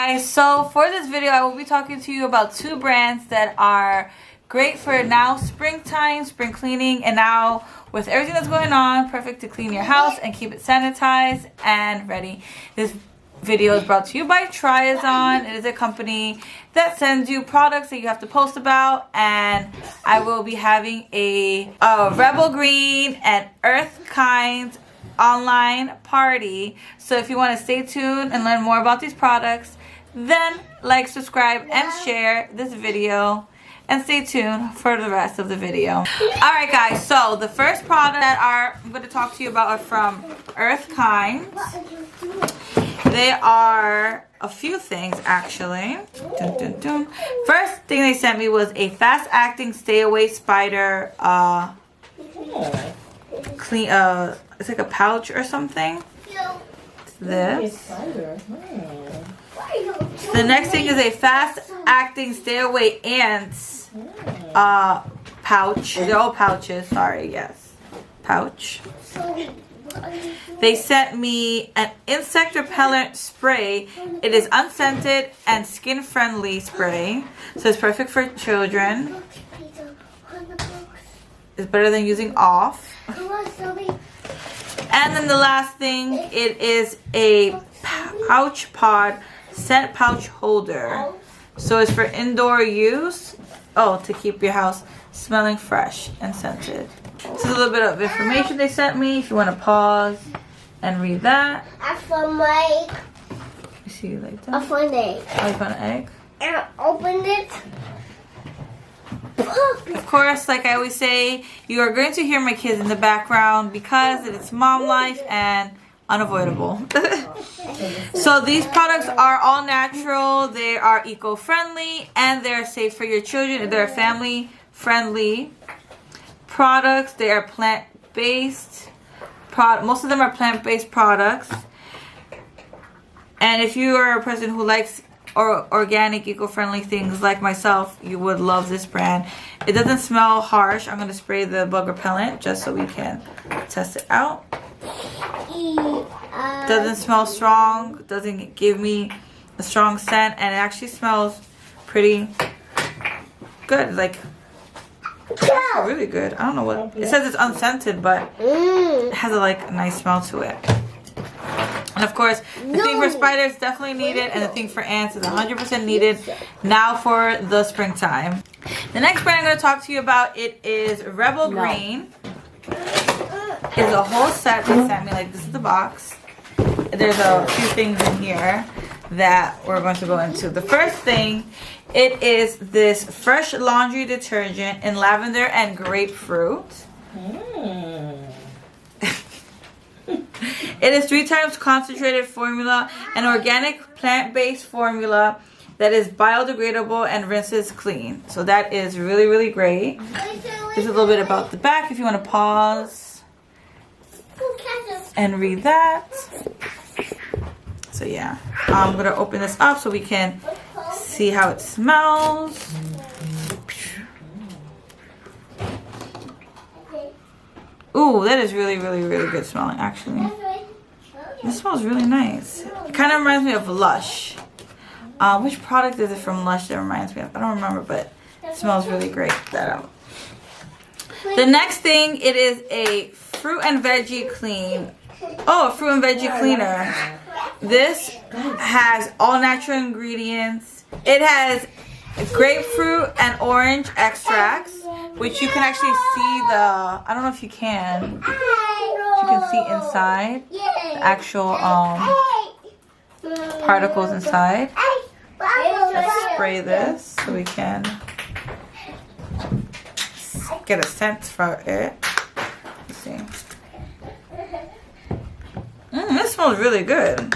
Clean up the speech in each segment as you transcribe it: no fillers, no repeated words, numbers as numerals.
guys, so for this video I will be talking to you about two brands that are great for now springtime, spring cleaning, and now with everything that's going on, perfect to clean your house and keep it sanitized and ready. This video is brought to you by Tryazon. It is a company that sends you products that you have to post about, and I will be having a Rebel Green and EarthKind online party. So if you want to stay tuned and learn more about these products, then like, subscribe, and share this video, and stay tuned for the rest of the video. Alright guys, so the first product that I'm going to talk to you about are from EarthKind. They are a few things actually. Dun, dun, dun. First thing they sent me was a fast acting stay away spider clean it's like a pouch or something. It's this. The next thing is a fast acting stay away ants pouch. They're all pouches, sorry, yes. Pouch. They sent me an insect repellent spray. It is unscented and skin friendly spray. So it's perfect for children. It's better than using off. And then the last thing, it is a pouch pod scent pouch holder. So it's for indoor use. Oh, to keep your house smelling fresh and scented. This is a little bit of information they sent me. If you want to pause and read that. I found my egg. You see you like that? I found an egg. Oh, you found an egg? And I opened it. Of course, like I always say, you are going to hear my kids in the background because it's mom life and unavoidable. So these products are all natural, they are eco-friendly, and they're safe for your children. They're family-friendly products. They are plant-based. Most of them are plant-based products. And if you are a person who likes organic, eco-friendly things like myself, you would love this brand. It doesn't smell harsh. I'm going to spray the bug repellent just so we can test it out. Doesn't smell strong, doesn't give me a strong scent, and it actually smells pretty good. Like, really good. I don't know what it says. It's unscented, but it has a nice smell to it. And of course, the thing for spiders definitely needed, and the thing for ants is 100% needed now for the springtime. The next brand I'm going to talk to you about, it is Rebel Green. It's a whole set they sent me. Like, this is the box. There's a few things in here that we're going to go into. The first thing, it is this fresh laundry detergent in lavender and grapefruit. It is 3 times concentrated formula, an organic plant-based formula that is biodegradable and rinses clean. So that is really, really great. There's a little bit about the back if you want to pause and read that. So yeah, I'm going to open this up so we can see how it smells. Ooh, that is really, really, really good smelling actually. This smells really nice. It kind of reminds me of Lush. Which product is it from Lush that reminds me of? I don't remember, but it smells really great. That out. The next thing, it is a Fruit and Veggie Clean. Oh, a Fruit and Veggie Cleaner. This has all natural ingredients. It has grapefruit and orange extracts, which you can actually see the, I don't know if you can. You can see inside the actual particles inside. Let's spray this so we can get a scent for it. Let's see. This smells really good.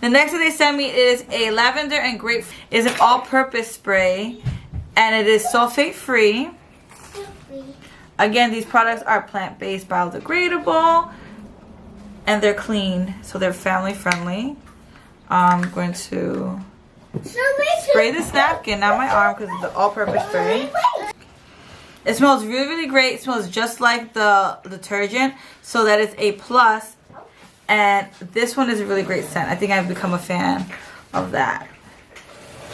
The next thing they sent me is a lavender and grapefruit. It's an all-purpose spray, and it is sulfate free. Again, these products are plant-based, biodegradable, and they're clean, so they're family-friendly. I'm going to spray this napkin, not my arm, because it's the all-purpose spray. It smells really, really great. It smells just like the detergent, so that is a plus. And this one is a really great scent. I think I've become a fan of that.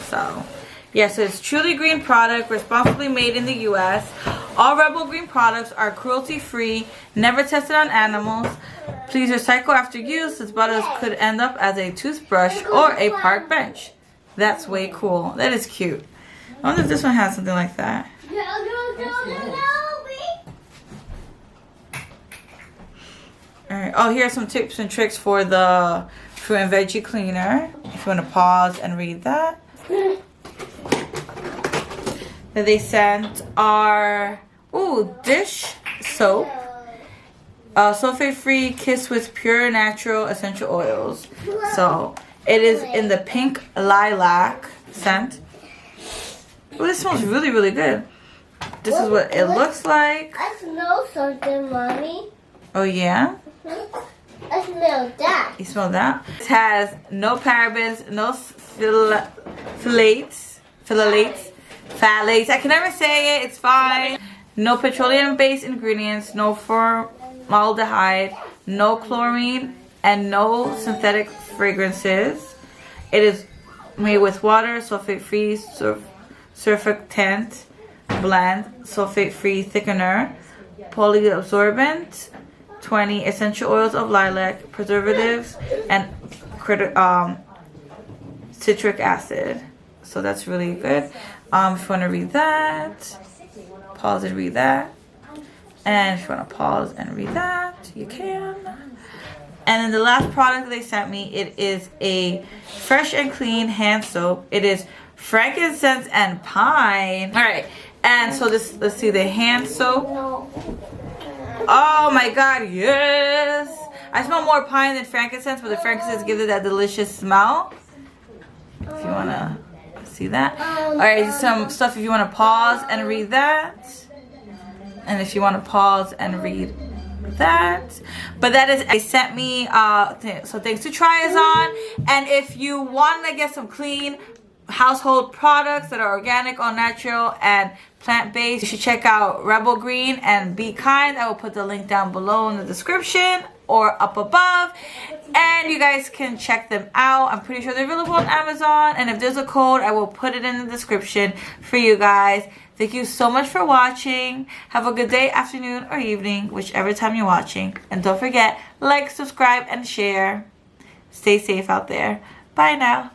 So, yeah, so it's truly green product, responsibly made in the U.S. All Rebel Green products are cruelty-free, never tested on animals. Please recycle after use. This bottle could end up as a toothbrush or a park bench. That's way cool. That is cute. I wonder if this one has something like that. Alright. Oh, here are some tips and tricks for the Fruit and Veggie Cleaner. If you want to pause and read that. That they sent are dish soap, sulfate-free, kiss with pure natural essential oils. So it is in the pink lilac scent. Oh, this smells really, really good. This is what it looks like. I smell something, Mommy. Oh yeah? I smell that. You smell that? It has no parabens, no phthalates. I can never say it. It's fine. No petroleum-based ingredients, no formaldehyde, no chlorine, and no synthetic fragrances. It is made with water, sulfate-free, surfactant, blend, sulfate-free thickener, polyabsorbent, 20 essential oils of lilac, preservatives, and citric acid. So that's really good. If you want to read that, pause and read that. And if you want to pause and read that, you can. And then the last product they sent me, it is a fresh and clean hand soap. It is frankincense and pine. All right. And so this, let's see, the hand soap. Oh my God, yes. I smell more pine than frankincense, but the frankincense gives it that delicious smell. If you want to see that. All right, some stuff if you want to pause and read that. And if you want to pause and read that. But that is, they sent me, so thanks to Tryazon. And if you want to get some clean household products that are organic, all natural, and plant-based, you should check out Rebel Green and Be Kind. I will put the link down below in the description or up above, and you guys can check them out. I'm pretty sure they're available on Amazon, and if there's a code, I will put it in the description for you guys. Thank you so much for watching. Have a good day, afternoon, or evening, whichever time you're watching. And don't forget, like, subscribe, and share. Stay safe out there. Bye now.